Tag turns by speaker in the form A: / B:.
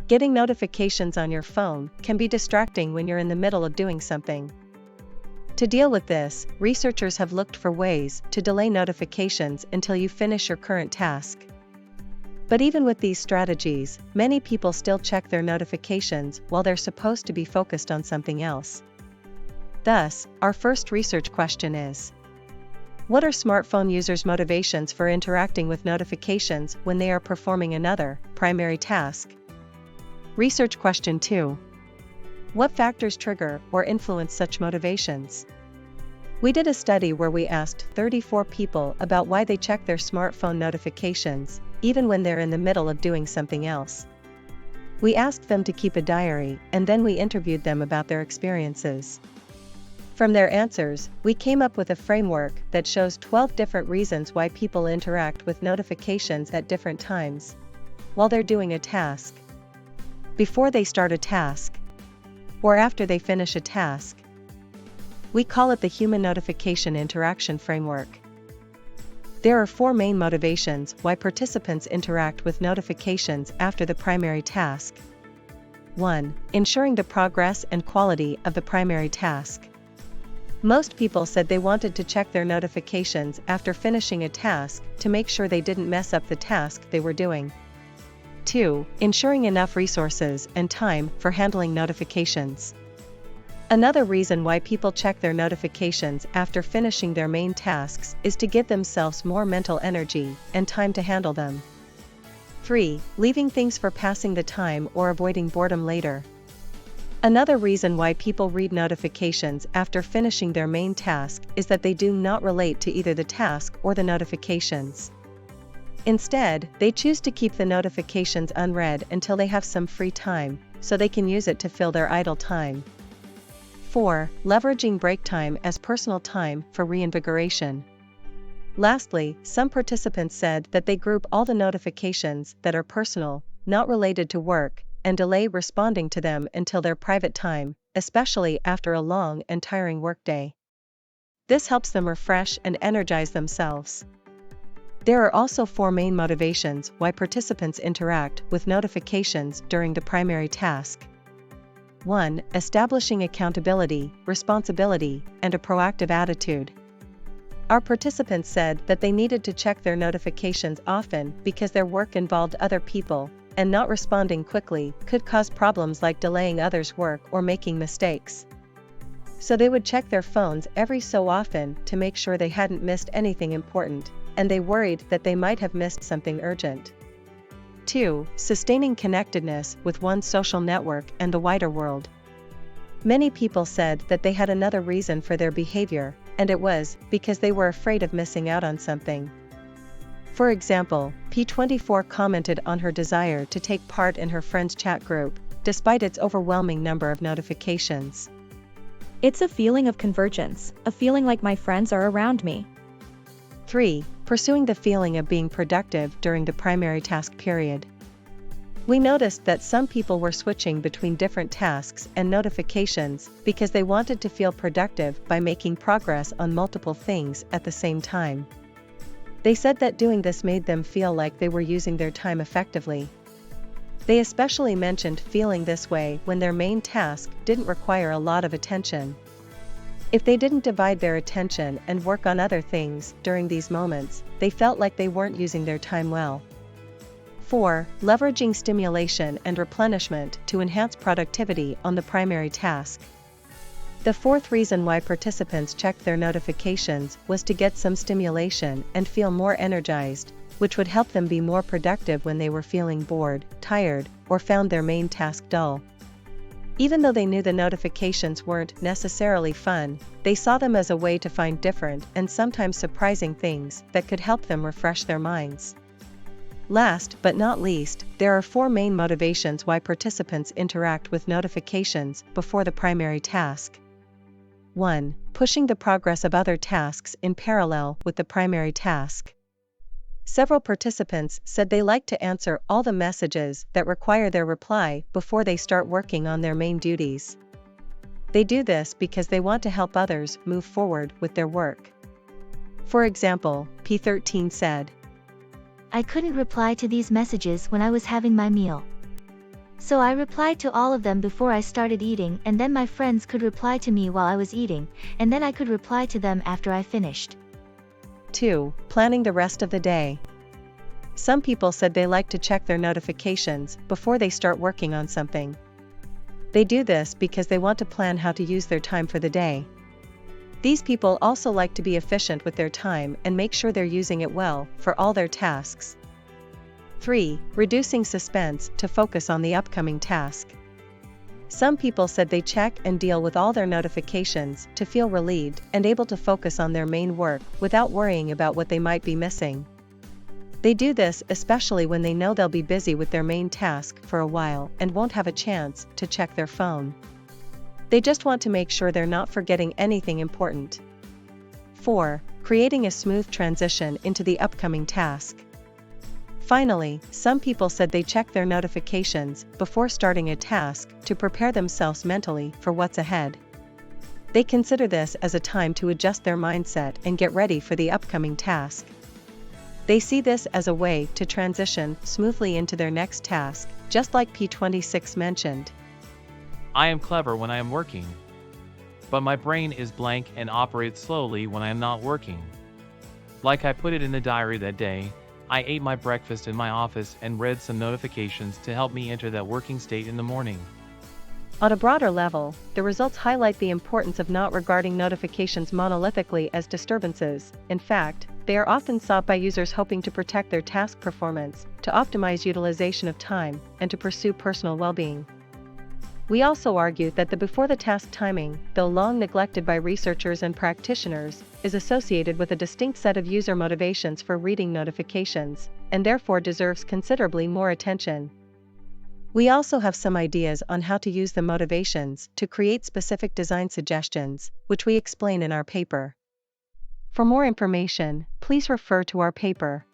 A: Getting notifications on your phone can be distracting when you're in the middle of doing something. To deal with this, researchers have looked for ways to delay notifications until you finish your current task. But even with these strategies, many people still check their notifications while they're supposed to be focused on something else. Thus, our first research question is: what are smartphone users' motivations for interacting with notifications when they are performing another, primary task? Research question 2. What factors trigger or influence such motivations? We did a study where we asked 34 people about why they check their smartphone notifications, even when they're in the middle of doing something else. We asked them to keep a diary, and then we interviewed them about their experiences. From their answers, we came up with a framework that shows 12 different reasons why people interact with notifications at different times. While they're doing a task, before they start a task, or after they finish a task. We call it the Human Notification Interaction Framework. There are 4 main motivations why participants interact with notifications after the primary task. 1. Ensuring the progress and quality of the primary task. Most people said they wanted to check their notifications after finishing a task to make sure they didn't mess up the task they were doing. 2. Ensuring enough resources and time for handling notifications. Another reason why people check their notifications after finishing their main tasks is to give themselves more mental energy and time to handle them. 3. Leaving things for passing the time or avoiding boredom later. Another reason why people read notifications after finishing their main task is that they do not relate to either the task or the notifications. Instead, they choose to keep the notifications unread until they have some free time, so they can use it to fill their idle time. 4. Leveraging break time as personal time for reinvigoration. Lastly, some participants said that they group all the notifications that are personal, not related to work, and delay responding to them until their private time, especially after a long and tiring workday. This helps them refresh and energize themselves. There are also 4 main motivations why participants interact with notifications during the primary task. 1. Establishing accountability, responsibility, and a proactive attitude. Our participants said that they needed to check their notifications often because their work involved other people, and not responding quickly could cause problems like delaying others' work or making mistakes. So they would check their phones every so often to make sure they hadn't missed anything important, and they worried that they might have missed something urgent. 2. Sustaining connectedness with one's social network and the wider world. Many people said that they had another reason for their behavior, and it was because they were afraid of missing out on something. For example, P24 commented on her desire to take part in her friend's chat group, despite its overwhelming number of notifications.
B: It's a feeling of convergence, a feeling like my friends are around me.
A: 3. Pursuing the feeling of being productive during the primary task period. We noticed that some people were switching between different tasks and notifications because they wanted to feel productive by making progress on multiple things at the same time. They said that doing this made them feel like they were using their time effectively. They especially mentioned feeling this way when their main task didn't require a lot of attention. If they didn't divide their attention and work on other things during these moments, they felt like they weren't using their time well. 4. Leveraging stimulation and replenishment to enhance productivity on the primary task. The 4th reason why participants checked their notifications was to get some stimulation and feel more energized, which would help them be more productive when they were feeling bored, tired, or found their main task dull. Even though they knew the notifications weren't necessarily fun, they saw them as a way to find different and sometimes surprising things that could help them refresh their minds. Last but not least, there are 4 main motivations why participants interact with notifications before the primary task. 1. Pushing the progress of other tasks in parallel with the primary task. Several participants said they like to answer all the messages that require their reply before they start working on their main duties. They do this because they want to help others move forward with their work. For example, P13 said,
C: "I couldn't reply to these messages when I was having my meal. So I replied to all of them before I started eating, and then my friends could reply to me while I was eating, and then I could reply to them after I finished.
A: 2. Planning the rest of the day. Some people said they like to check their notifications before they start working on something. They do this because they want to plan how to use their time for the day. These people also like to be efficient with their time and make sure they're using it well for all their tasks. 3. Reducing suspense to focus on the upcoming task. Some people said they check and deal with all their notifications to feel relieved and able to focus on their main work without worrying about what they might be missing. They do this especially when they know they'll be busy with their main task for a while and won't have a chance to check their phone. They just want to make sure they're not forgetting anything important. 4. Creating a smooth transition into the upcoming task. Finally, some people said they check their notifications before starting a task to prepare themselves mentally for what's ahead. They consider this as a time to adjust their mindset and get ready for the upcoming task. They see this as a way to transition smoothly into their next task, just like P26 mentioned.
D: I am clever when I am working, but my brain is blank and operates slowly when I am not working. Like I put it in the diary that day, I ate my breakfast in my office and read some notifications to help me enter that working state in the morning.
A: On a broader level, the results highlight the importance of not regarding notifications monolithically as disturbances. In fact, they are often sought by users hoping to protect their task performance, to optimize utilization of time, and to pursue personal well-being. We also argue that the before-the-task timing, though long neglected by researchers and practitioners, is associated with a distinct set of user motivations for reading notifications, and therefore deserves considerably more attention. We also have some ideas on how to use the motivations to create specific design suggestions, which we explain in our paper. For more information, please refer to our paper.